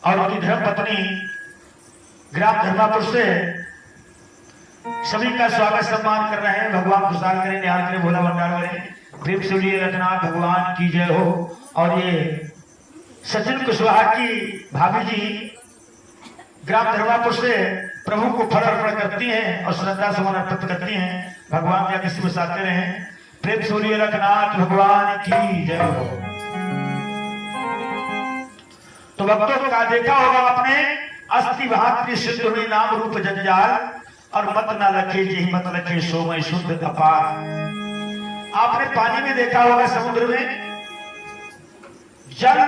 और उनकी धर्म पत्नी ग्राम धर्मापुर से सभी का स्वागत सम्मान कर रहे हैं। भगवान खुशहाल करें, निहाल करें, भोला भंडार करें, प्रेम से बोलिए रघुनाथ भगवान की जय हो। और ये सचिन कुशवाहा की भाभी जी ग्राम धर्मापुर से प्रभु को फल अर्पण करती हैं और श्रद्धा सुमन अर्पित करती हैं। भगवान का किसी में साथे रहे, प्रेम से बोलिए रघुनाथ भगवान की जय हो। तो भक्तों का देखा होगा आपने, अस्थि भातृ सिद्ध हुई नाम रूप जंजाल, और मत ना लखे जी मत लखे सोमय शुद्ध अपार। आपने पानी में देखा होगा, समुद्र में जल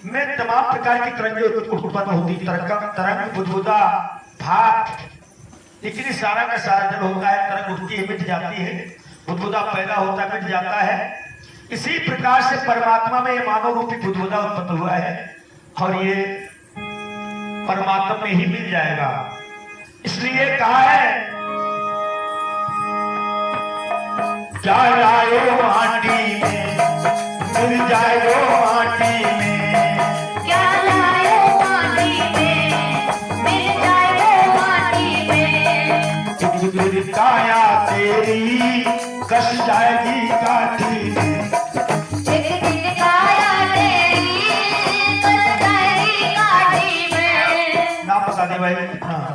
में तमाम प्रकार की तरंगें उत्पन्न होती, तरंग बुदबुदा भाप, लेकिन सारा का सारा जल होता है, तरंग उठती है मिट जाती है, बुदबुदा पैदा होता है मिट जाता है। इसी प्रकार से परमात्मा में मानव रूपी बुदबुदा उत्पन्न हुआ है और ये परमात्मा में ही मिल जाएगा। इसलिए कहा है क्या लायो माटी में मिल जाएगा माटी में, क्या लायो माटी में मिल जाएगा माटी में, काया तेरी कस जाएगी काठी में, एक दिन काया तेरी कस जाएगी काठी में। नाम बता दे भाई। हाँ,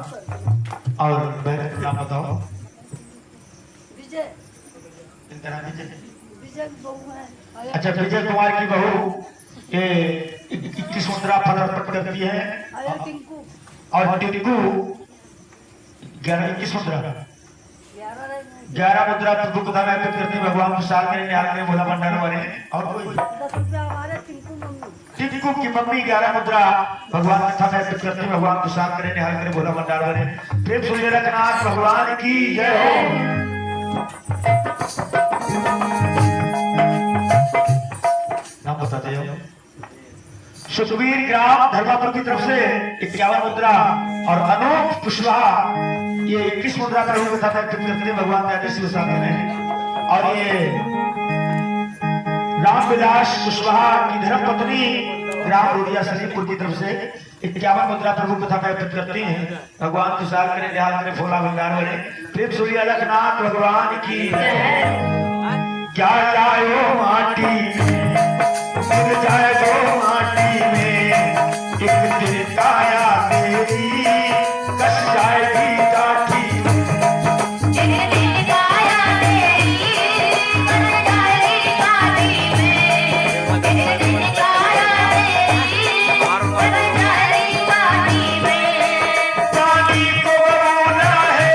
और बहन नाम बताओ। विजय इनका नाम विजय। विजय की बहू है। अच्छा, विजय कुमार की बहू ये 21 मुद्रा फल अर्पण करती है अरे टिंकू और टिंकू 21 मुद्रा 11 मुद्रा प्रभु को दान अर्पित करती है। भगवान को साल में निहाल में भोला भंडार वाले। और कोई 10 रुपया हमारे टिंकू मम्मी। टिंकू की मम्मी 11 मुद्रा भगवान के थान अर्पित करती है। भगवान को साल करें निहाल करें भोला भंडार वाले। प्रेम सूर्य रघुनाथ भगवान की जय हो। नाम बताते हो। सुखबीर ग्राम धर्मापुर की तरफ से 51 मुद्रा और अनूप कुशवाहा ये 21 मुद्रा प्रभु के साथ अर्पित करते हैं। भगवान के आदेश के साथ में। और ये रामविलास कुशवाहा की धर्म पत्नी ग्राम रोडिया शरीफपुर की तरफ से 51 मुद्रा प्रभु के साथ अर्पित करती हैं। भगवान को साल करें निहाल करें भोला भंडार वाले। प्रेम सूर्य रघुनाथ भगवान की क्या लायो माटी मिल जाए गो माटी में, एक दिन काया तेरी कस जाएगी काठी में, एक दिन काया तेरी कस जाएगी काठी में, एक दिन काया तेरी कस जाएगी काठी में। पानी को बबूला है,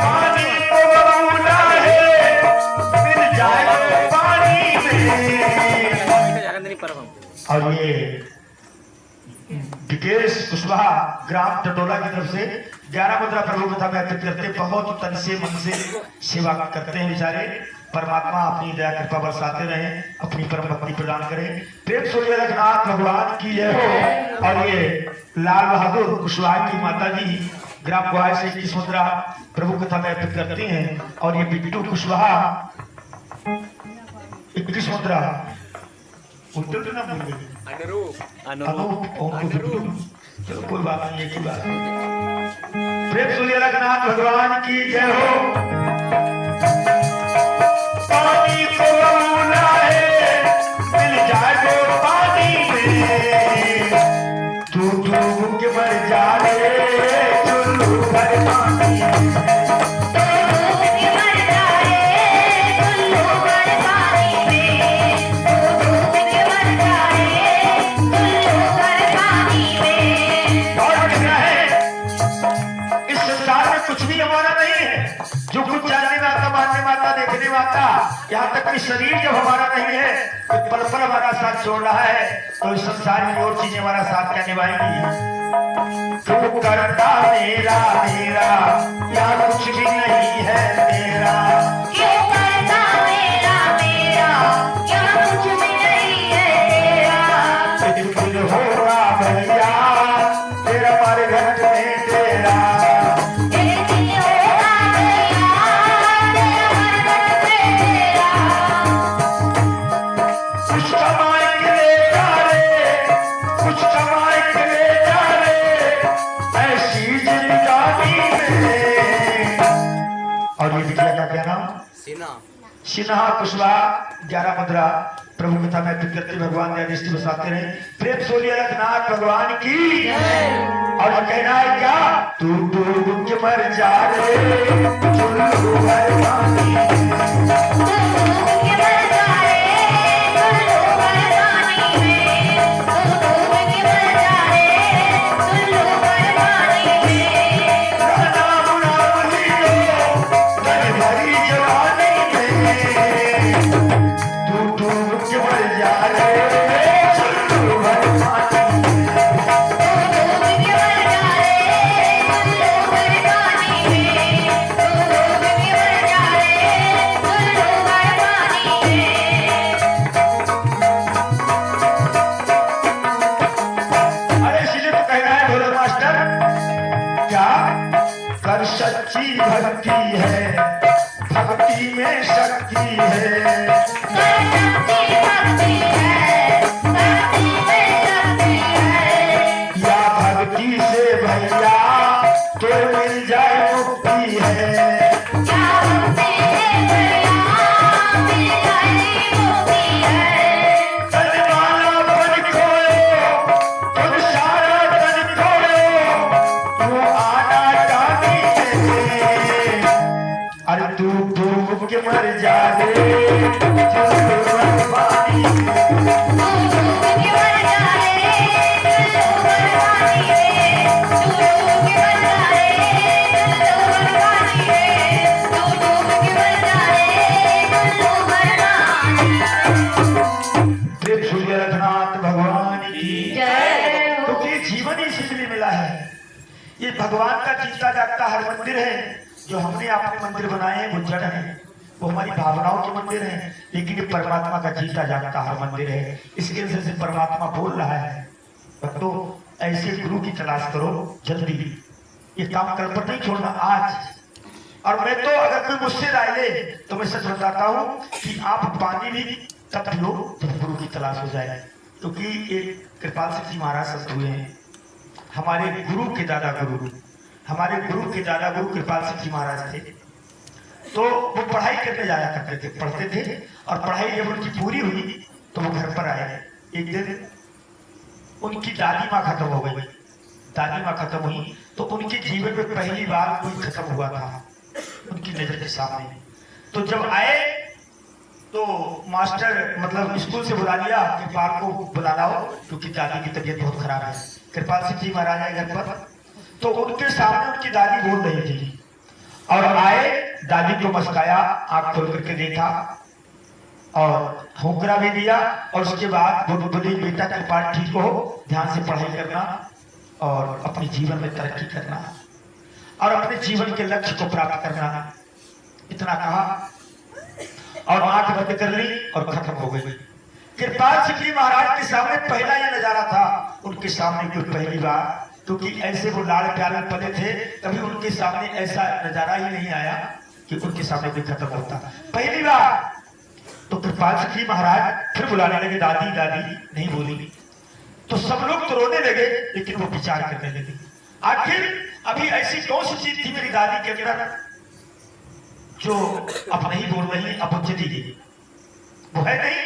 पानी को बबूला है, मिल जाए गो पानी में। और ये विकेश कुशवाहा ग्राम टटोला की तरफ से 11 मुद्रा प्रभु कथा में अर्पित करते हैं। बहुत तन से मन से सेवा करते हैं बेचारे। परमात्मा अपनी दया कृपा बरसाते रहे, अपनी परम भक्ति प्रदान करें। प्रेम सूर्य रघुनाथ भगवान की जय हो। और ये लाल बहादुर कुशवाहा की माता जी ग्राम गोहाय से 21 मुद्रा प्रभु कथा में अर्पित करती हैं। और ये बिट्टू कुशवाहा 21 मुद्रा उल्टे तो ना भूल गए। चलो कोई बात नहीं, एक ही बात। प्रेम सूर्य रघुनाथ भगवान की जय हो। पानी को बबूला है मिल जाए गो पानी में, तू डूब के मर जा रे चुल्लू भर पानी में। जो कुछ जानने वाता मानने वाता देखने वाता, यहाँ तक कि शरीर जब हमारा नहीं है तो पल पल हमारा साथ छोड़ रहा है, तो इस संसार में और चीजें हमारा साथ क्या निभाएंगी। तू करता मेरा मेरा यहाँ कुछ भी नहीं है तेरा, क्यों करता मेरा मेरा यहाँ कुछ भी नहीं है तेरा। बिल्कुल होगा भैया तेरा हमारे घर में तेरा, एक दिन होगा भैया तेरा हर घर में तेरा। कुछ कमाएंगे रे कुछ कमाएंगे सिन्हा कुशवाहा 11 मुद्रा प्रभु कथा में करते भगवान ने दृष्टि बसाते रहे। प्रेम सोलिया रघुनाथ भगवान की और कहना है क्या, तू डूब के मर जा रे चुल्लू भर पानी, सच्ची भक्ति है, भक्ति में शक्ति है, या भक्ति से भैया तो मिल जाए मुक्ति है, के मर जा रे रघुनाथ भगवान की जय। तो ये जीवन ही इसलिए मिला है, ये भगवान का जीता जागता हर मंदिर है। जो हमने अपने मंदिर बनाए हैं वो जड़ है, वो हमारी भावनाओं के मंदिर हैं, लेकिन ये परमात्मा का जीता जागता हर मंदिर है। इसके वजह से परमात्मा बोल रहा है, तो ऐसे गुरु की तलाश करो जल्दी, ये काम कर पर नहीं छोड़ना आज। और मैं तो अगर कोई मुझसे राय ले तो मैं सच बताता हूँ कि आप पानी भी तब पियो जब गुरु की तलाश हो जाए, क्योंकि एक कृपाल सिंह जी महाराज संत हुए हैं, हमारे गुरु के दादा गुरु, हमारे गुरु के दादा गुरु कृपाल सिंह जी महाराज थे। तो वो पढ़ाई करने जाया करते थे, पढ़ते थे, और पढ़ाई जब उनकी पूरी हुई तो वो घर पर आए। एक दिन उनकी दादी माँ खत्म हो गई, दादी माँ खत्म हुई तो उनके जीवन में पहली बार कोई खत्म हुआ था उनकी नजर के सामने। तो जब आए तो मास्टर मतलब स्कूल से बुला लिया, कृपाल को बुला लाओ क्योंकि दादी की तबीयत बहुत खराब है। कृपाल सिंह जी महाराज आए घर पर, तो उनके सामने उनकी दादी बोल रही थी, और आए, दादी को मस्काया, आंख खोल करके देखा और होकरा भी दिया, और उसके बाद बोली बेटा कृपाल ठीक हो, ध्यान से पढ़ाई करना और अपने जीवन में तरक्की करना और अपने जीवन के लक्ष्य को प्राप्त करना, इतना कहा और आंख बंद कर ली और खत्म हो गई। कृपाल सिंह जी महाराज के सामने पहला ये नजारा था, उनके सामने कोई पहली बार, क्योंकि ऐसे वो लाड़ प्यार में पले थे, कभी उनके सामने ऐसा नजारा ही नहीं आया कि उनके सामने कोई खत्म होता पहली बार। तो कृपाल सिंह जी महाराज फिर बुलाने लगे, दादी दादी नहीं बोली, तो सब लोग तो रोने लगे, लेकिन वो विचार करने लगे, आखिर अभी ऐसी कौन सी चीज थी मेरी दादी के अंदर जो अब नहीं बोल रही, अब वो चली गई, वो है नहीं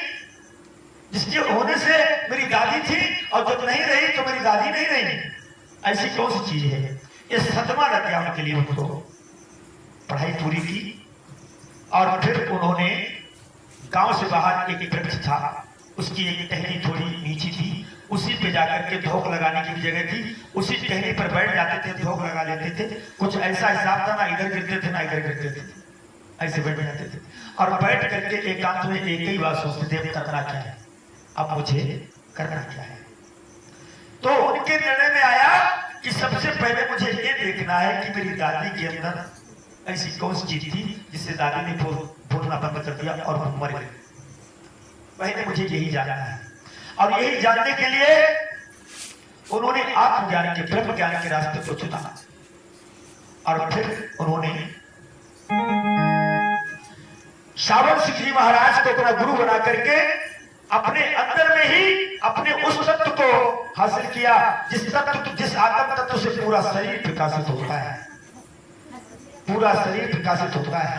जिसके होने से मेरी दादी थी और जब नहीं रही तो मेरी दादी नहीं रही, ऐसी कौन सी चीज है। ये सदमा लग गया उनके लिए। उनको पढ़ाई पूरी की और फिर उन्होंने गांव से बाहर एक वृक्ष था, उसकी एक टहनी थोड़ी नीची थी, उसी पे जाकर के धोख लगाने की जगह थी, उसी टहनी पर बैठ जाते थे, धोख लगा लेते थे। कुछ ऐसा हिसाब था, ना इधर गिरते थे ना इधर गिरते थे, ऐसे बैठ जाते थे और बैठ करके एकांत में एक ही बात सोचते थे, करना क्या है, अब मुझे करना क्या है। तो उनके निर्णय में आया कि सबसे पहले मुझे ये देखना है कि मेरी दादी के अंदर ऐसी कौन सी चीज थी जिससे दादी ने बोलना बंद कर दिया और वो मर गई। पहले मुझे यही जानना है, और यही जानने के लिए उन्होंने आत्मज्ञान के, ब्रह्म ज्ञान के रास्ते को चुना, और फिर उन्होंने सावन सिंह जी महाराज को अपना गुरु बना करके अपने अंदर में ही अपने उस तत्व को हासिल किया जिस आत्म तत्व से पूरा शरीर विकसित होता है। पूरा शरीर प्रकाशित होता है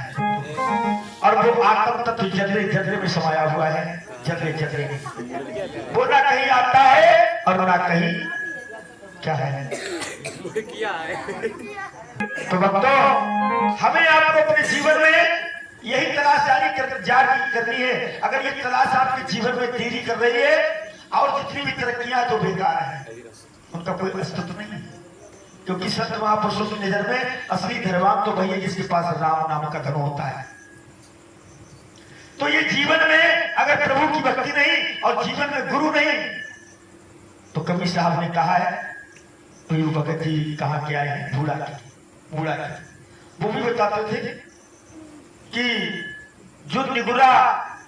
और वो आत्म तत्व जर्रे जर्रे में समाया हुआ है, जर्रे जर्रे में। वो ना कहीं आता है और ना कहीं क्या है। तो भक्तों, हमें आपको अपने जीवन में यही तलाश जारी करनी है। अगर ये तलाश आपके जीवन में देरी कर रही है और जितनी भी तरक्कियां जो बेकार है उनका कोई अस्तित्व नहीं है, क्योंकि संत महापुरुषों की नजर में असली धनवान तो वही है जिसके पास राम नाम का धन होता है। तो ये जीवन में अगर प्रभु की भक्ति नहीं और जीवन में गुरु नहीं, तो कबीर साहब ने कहा है, तो भगत जी कहाँ के आए हैं, बूढ़ा की। वो भी बताते थे कि जो निगुरा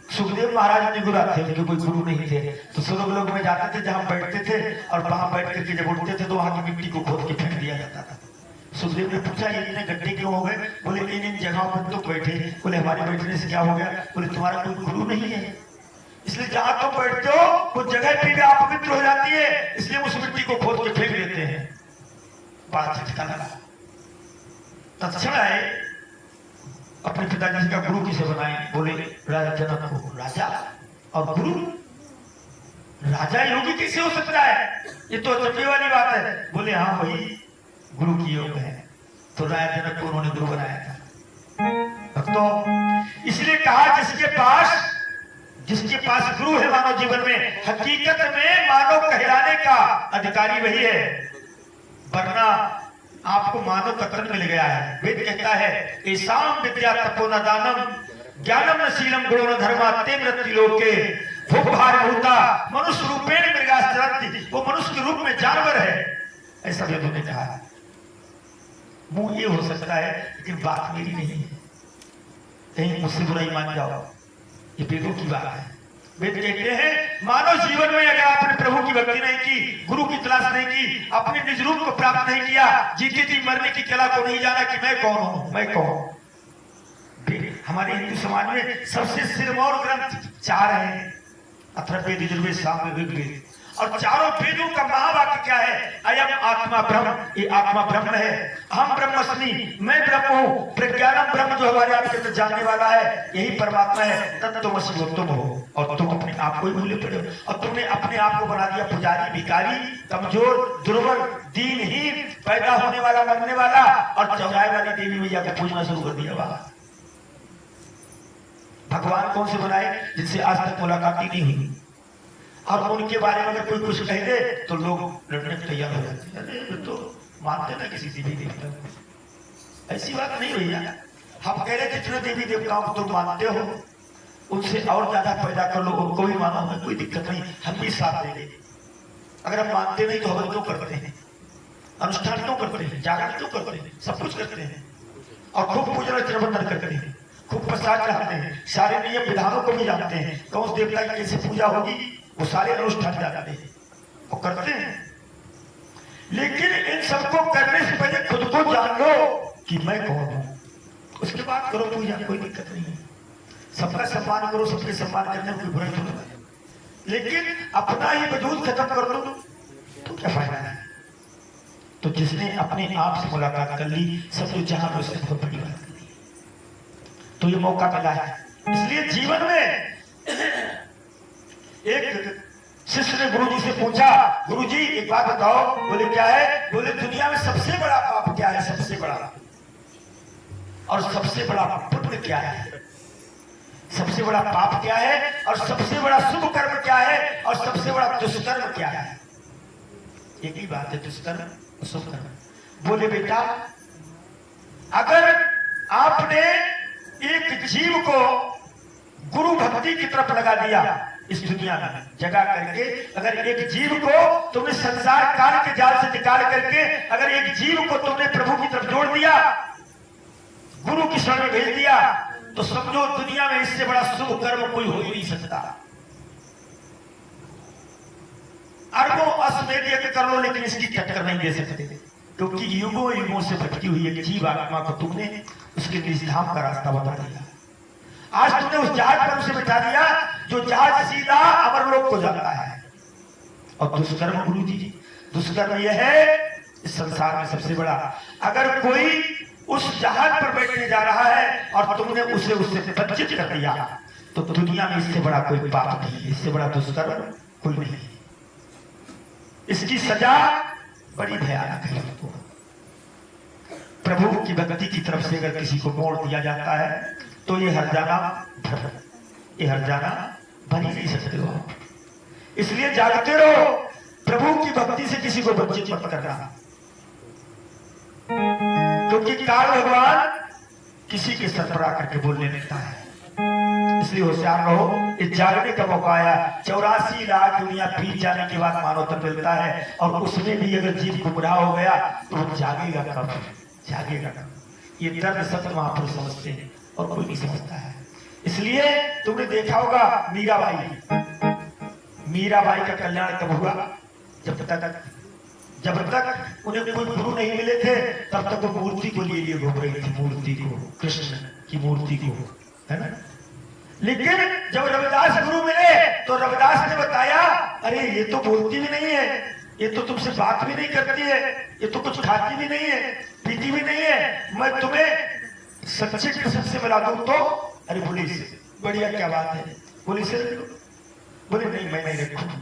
सुखदेव महाराज निगुरा थे, उनके कोई गुरु नहीं थे। तो स्वर्ग लोक में जाते थे, जहां बैठते थे और वहां बैठ करके जब उठते थे तो वहां की मिट्टी को खोद के फेंक दिया जाता था। सुखदेव ने पूछा, ये इतने गड्ढे क्यों हो गए? बोले इन जगहों पर तो बैठे। बोले हमारे बैठने से क्या हो गया? बोले तुम्हारा कोई गुरु नहीं है, इसलिए जहां तुम बैठते हो वो जगह भी अपवित्र हो जाती है, इसलिए उस मिट्टी को खोद के फेंक देते हैं। बड़ा झटका लगा। तत्क्षण आए, अपने पिताजी का गुरु किसे बनाए? बोले राजा जनक को। राजा और गुरु, राजा योगी कैसे हो सकता है? ये तो अचंभे वाली बात है। बोले हाँ वही गुरु की योग है। तो राजा जनक को उन्होंने गुरु बनाया था। भक्तों, इसलिए कहा जिसके पास गुरु है मानव जीवन में, हकीकत में मानव कहलाने का अधिकारी वही है, वरना आपको मानव का तन मिल गया है। वेद कहता है, ऐसाम विद्या तपो न दानम ज्ञानम न शीलम गुणो न धर्मा ते मृत्यु लोके भूभार भूता मनुष्य रूपेण मृगाश्चरति। वो मनुष्य के रूप में जानवर है, ऐसा वेदों ने कहा है। मुंह ये हो सकता है लेकिन बात मेरी नहीं है, कहीं मुझसे बुराई मान जाओ, ये वेदों की बात है। वेद कहते हैं, मानव जीवन में अगर आपने प्रभु की भक्ति नहीं की, गुरु की तलाश नहीं की, अपने निज रूप को प्राप्त नहीं किया, जीते जी मरने की कला को नहीं जाना कि मैं कौन हूं, मैं कौन। हमारे हिंदू समाज में सबसे सिरमौर ग्रंथ 4 हैं, अथर्ववेद, यजुर्वेद, सामवेद, ऋग्वेद। और चारों वेदों का महावाक्य क्या है? अयम आत्मा ब्रह्म, ये आत्मा ब्रह्म है। हम ब्रह्मस्मि, मैं ब्रह्म हूं। प्रज्ञानम ब्रह्म, जो हमारे आपके तो जानने वाला है, यही परमात्मा है। तत्त्वमसि, वो तुम हो और तुम अपने आप को ही भूले पड़े हो। और तुमने अपने आप को बना दिया पुजारी, भिखारी, कमजोर, दुर्बल, दीनहीन, पैदा होने वाला, मरने वाला, और चौराहे वाली देवी मैया को पूजना शुरू कर दिया। वाह, भगवान कौन से बनाए? जिनसे आज तक मुलाकात ही नहीं हुई, और उनके बारे में अगर कोई कुछ कह दे तो लोग लड़ने को तैयार हो जाते हैं। अरे तो मानते ना किसी देवी देवता को, ऐसी बात नहीं भैया। हम कह रहे जितने देवी देवताओं को तुम मानते हो उनसे और ज्यादा पैदा कर लो, उनको भी मानो, हमें कोई दिक्कत नहीं, हम भी साथ देंगे। अगर हम मानते नहीं तो हवन क्यों करते हैं, अनुष्ठान क्यों करते हैं, जागरण क्यों करते हैं, सब कुछ करते हैं और खूब पूजन अर्चन बंधन करते हैं, खूब प्रसाद चढ़ाते हैं, सारे नियम विधानों को भी जानते हैं, कौन देवता की कैसे पूजा होगी, वो सारे अनुष्ठान जानते हैं और करते हैं। लेकिन इन सबको करने से पहले खुद को जान लो कि मैं कौन हूं, उसके बाद करो पूजा, कोई दिक्कत नहीं है। सबका सम्मान करो, सबके सम्मान करने में कोई बुराई नहीं है, लेकिन अपना ही वजूद खत्म कर दो तो क्या फायदा है। तो जिसने अपने आप से मुलाकात कर ली, सब कुछ जहां पर उसने बहुत बड़ी बात कर दी। तो ये मौका मिला है, इसलिए जीवन में एक शिष्य ने गुरुजी से पूछा, गुरुजी एक बात बताओ। बोले क्या है? बोले दुनिया में सबसे बड़ा पाप क्या है, सबसे बड़ा, और सबसे बड़ा पुण्य क्या है, सबसे बड़ा पाप क्या है और सबसे बड़ा शुभ कर्म क्या है और सबसे बड़ा दुष्कर्म क्या है। एक ही बात है, दुष्कर्म और शुभ कर्म। बोले बेटा, अगर आपने एक जीव को गुरु भक्ति की तरफ लगा दिया, इस दुनिया में जगा करके, अगर एक जीव को तुमने संसार काल के जाल से निकाल करके अगर एक जीव को तुमने प्रभु की तरफ जोड़ दिया, गुरु की शरण में भेज दिया, तो समझो दुनिया में इससे बड़ा शुभ कर्म कोई हो ही नहीं सकता। अरबों अश्वमेध यज्ञ कर लो लेकिन इसकी टक्कर नहीं दे सकते, क्योंकि युगों युगों से भटकी हुई एक जीव आत्मा को तुमने उसके निजधाम का रास्ता बता दिया। आज तुमने उस जहाज पर उसे बिठा दिया जो जहाज सीधा अमरलोक को जाता है। और दुष्कर्म गुरु जी, दुष्कर्म यह है इस संसार में सबसे बड़ा। अगर कोई उस जहाज पर बैठने जा रहा है और तुमने उसे उससे वंचित कर दिया, तो दुनिया में इससे बड़ा कोई पाप नहीं है, इससे बड़ा दुष्कर्म कोई नहीं। इसकी सजा बड़ी भयानक है। प्रभु की भक्ति की तरफ से अगर किसी को मोड़ दिया जाता है तो ये हर जाना भर ही नहीं सकते हो। इसलिए जागते रहो, प्रभु की भक्ति से किसी को वंचित मत करना, क्योंकि काल भगवान किसी के सर पर आकर के बोलने लगता है। इसलिए होशियार रहो। इस जागने का मौका आया, 84 लाख दुनिया बीत जाने के बाद मानव तक मिलता है, और उसमें भी अगर जीव गुमराह हो गया तो वो जागेगा कब? जागेगा कब? ये दर्द सब महापुरुष समझते हैं और कोई नहीं समझता है। इसलिए तुमने देखा होगा मीराबाई का कल्याण कब हुआ? जब तक उन्हें कोई गुरु नहीं मिले थे तब तक वो मूर्ति को लिए घूम रही थी, मूर्ति को, कृष्ण की मूर्ति को, है ना। लेकिन जब रविदास गुरु मिले तो रविदास ने बताया, अरे ये तो बोलती भी नहीं है, ये तो तुमसे बात भी नहीं करती है, ये तो कुछ खाती भी नहीं है, पीती भी नहीं है, मैं तुम्हें सच्चे कृष्ण से मिला दूं तो? अरे बोली से बढ़िया, क्या बात है, बोली से बोले नहीं मैं नहीं रखूंगी,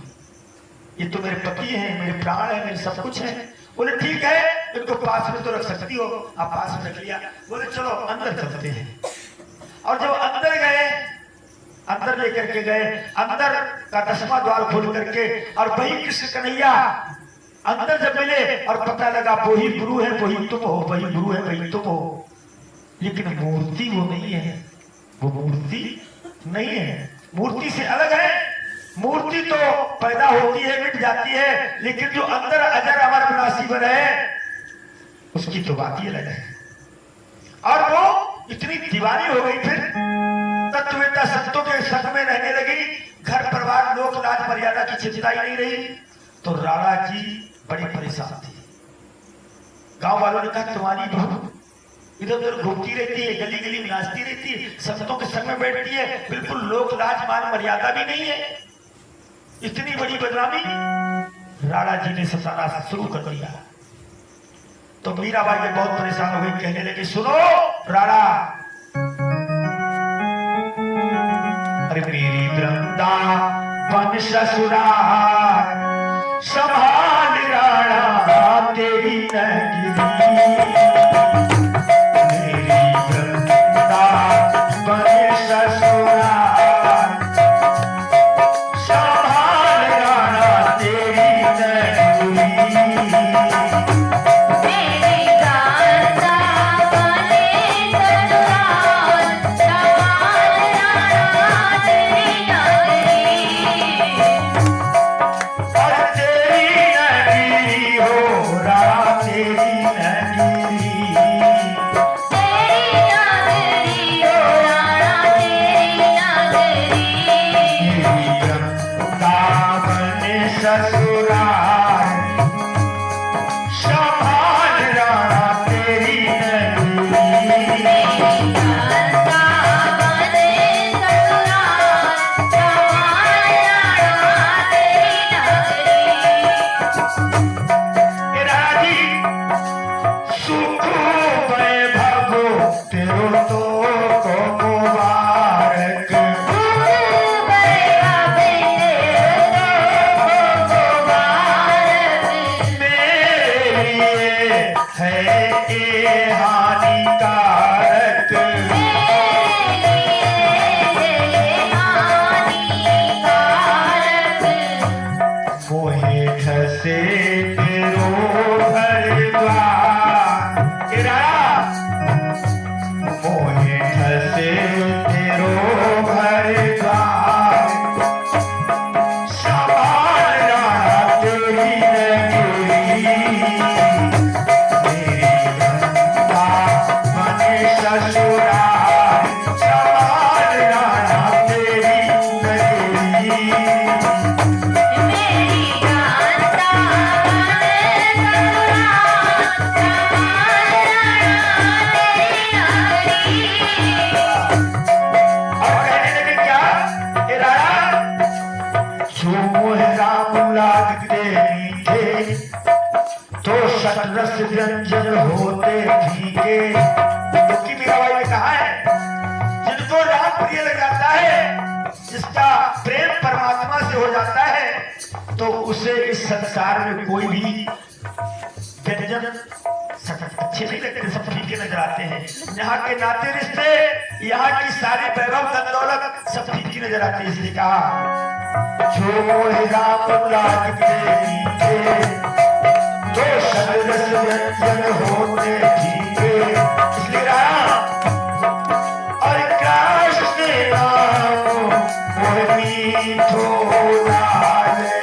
ये तो मेरे पति हैं, मेरे प्राण है, मेरे सब कुछ है। बोले ठीक है, इनको पास में तो रख सकती हो, आप पास में रख लिया। बोले चलो अंदर चलते हैं। और जब अंदर गए, अंदर लेकर के गए, अंदर का 10वां द्वार खोल करके, और वही कृष्ण कन्हैया अंदर जब मिले और पता लगा वही गुरु है, वही तुम हो, वही गुरु है, वही तुम हो, लेकिन मूर्ति वो नहीं है, वो मूर्ति नहीं है, मूर्ति से अलग है। मूर्ति तो पैदा होती है, मिट जाती है, लेकिन जो अंदर अजर अमर विनाशी बने उसकी तो बात ही अलग है। और वो इतनी दीवानी हो गई, फिर तत्ववेत्ता संतों के संग में रहने लगी, घर परिवार लोक लाज मर्यादा की चिंता ही नहीं रही। तो राणा जी बड़ी परेशान थी। गांव वालों ने कहा तुम्हारी बहू इधर उधर घूमती रहती है, गली गली में नाचती रहती है, संतों के संग में बैठती है, बिल्कुल लोक लाज मान मर्यादा भी नहीं है, इतनी बड़ी बदनामी। राणा जी ने सताना शुरू कर दिया। तो मीराबाई में बहुत परेशान हो गई, कहने लगी सुनो राणा, अरे मेरी वृंदावन ससुराल संभाल राणा तेरी नगरी, मेरी वृंदावन ससुराल संभाल राणा तेरी नगरी। तो सतरस व्यंजन होते फीके, क्योंकि मीराबाई ने कहा है जिनको राम प्रिय लग जाता है, जिसका प्रेम परमात्मा से हो जाता है, तो उसे इस संसार में कोई भी व्यंजन अच्छे नहीं लगते, सब फीके नजर आते हैं। यहाँ के नाते रिश्ते, यहाँ की सारी वैभव धन दौलत सब फीकी नजर आती है। इसलिए कहा जो मोहे राम लागते मीठे, तो सतरस व्यंजन होते फीके। इसलिए राम और कृष्ण नाम मोहे मीठो लागे।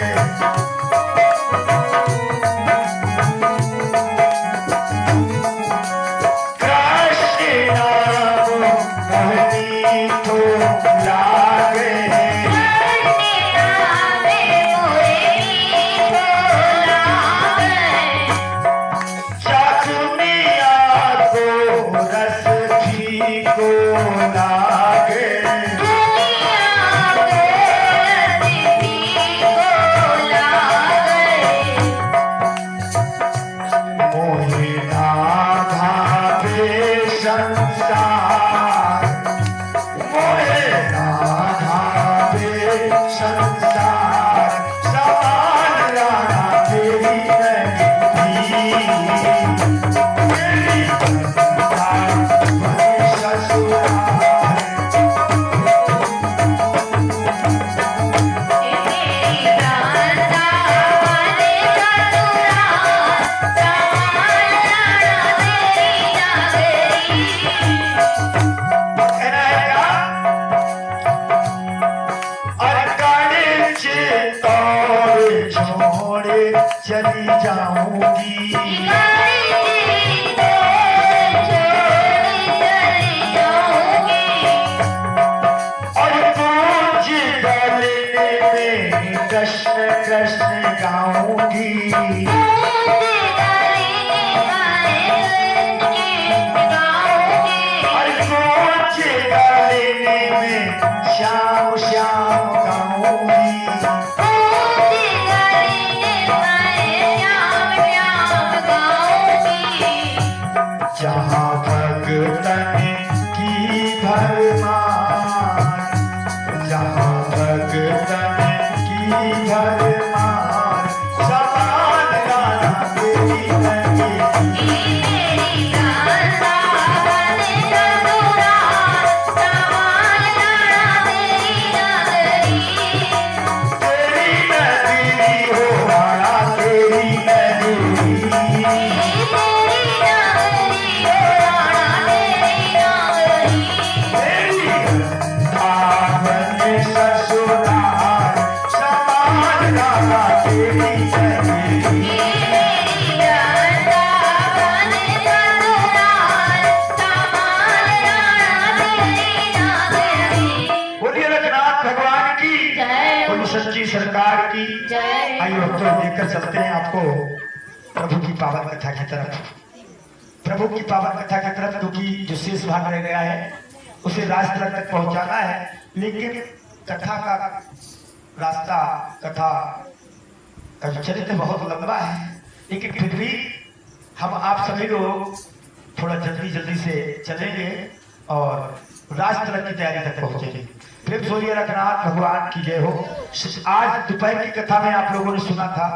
चली जाऊंगी और पूछ गले में कृष्ण कृष्ण गाऊंगी। और पूछ गले में श्याम श्याम गाऊंगी। जहाँ भगतन की भरमार, जहाँ भगतन की भरमार, समान गाना तेरी लगी। तेरी नगरी हो माया तेरी नगरी। सच्ची सरकार की जय। आइए भक्तों लेकर चलते हैं आपको प्रभु की पावन कथा की तरफ। प्रभु की पावन कथा की तरफ, क्योंकि जो शेष भाग रह गया है उसे राष्ट्र तक पहुंचाना है। लेकिन कथा का रास्ता, कथा का चरित्र बहुत लंबा है, लेकिन फिर भी हम आप सभी लोग थोड़ा जल्दी जल्दी से चलेंगे और राष्ट्र की तैयारी तक पहुंचेंगे। फिर सूर्य रघुनाथ भगवान की जय हो। आज दोपहर की कथा में आप लोगों ने सुना था